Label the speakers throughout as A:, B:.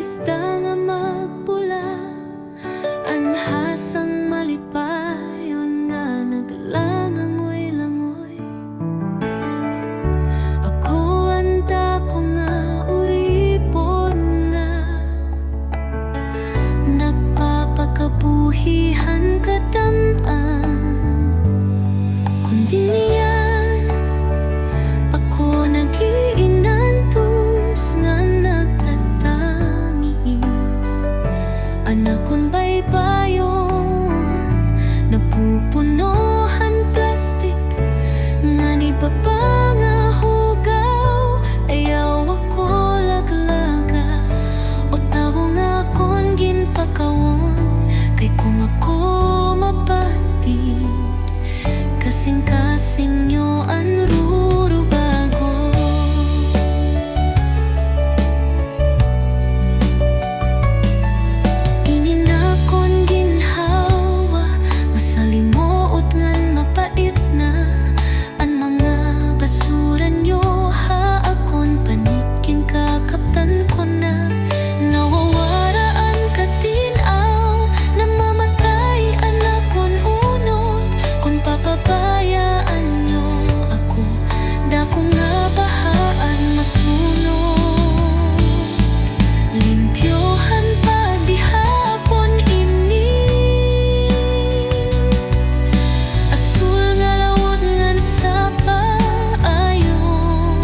A: isda nga magpula, anhasang malipayon nga naglangangoy-langoy. Ako anta ko nga uripon nga nagpapakabuhihan katamaan. Kundi niyan ako nagiinantos nga nagtatangis. Anakon baybayon napupunohan plastik nga ni baba nga hugaw. Ayaw ako laglaga o tawo nga akon ginpakawon. Kay kung ako mapati kasing-kasing nyo ang rurubago. Ininakon ginhawa, masalimuot ngan mapait na ang mga basura nyo. Haakon panit kinkakaptan ko na nawawaraan katinaw, namamatay anakon unod. Kung papabayaan nyo ako, dako nga bahaan masunod. Limpyohan pa di hapon ini, asul nga lawod ngan sa paayon.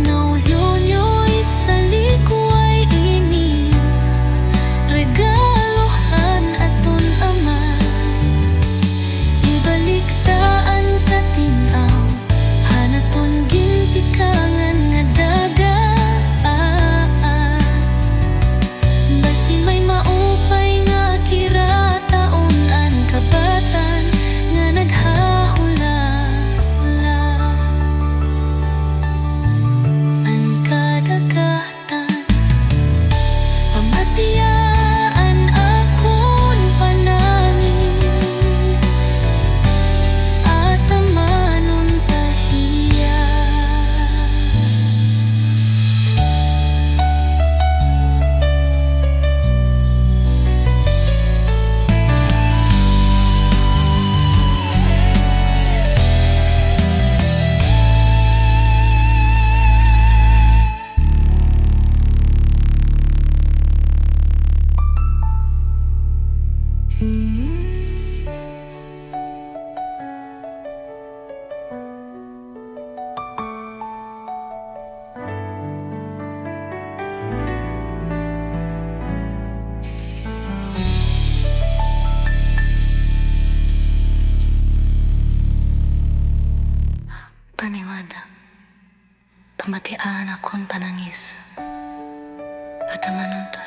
A: Naulyo nyo isalikway ini, regalohan aton amay. Ibaliktaan katinaw, hanaton gintikangan nga dagaan. Basin may maupay nga kirataon ang kabatan nga naghahulala. Ang kadagatan pamatiyaan akon panangis at amanon tahiya. Paniwala, pamatian akon panangis at amanon tahiya.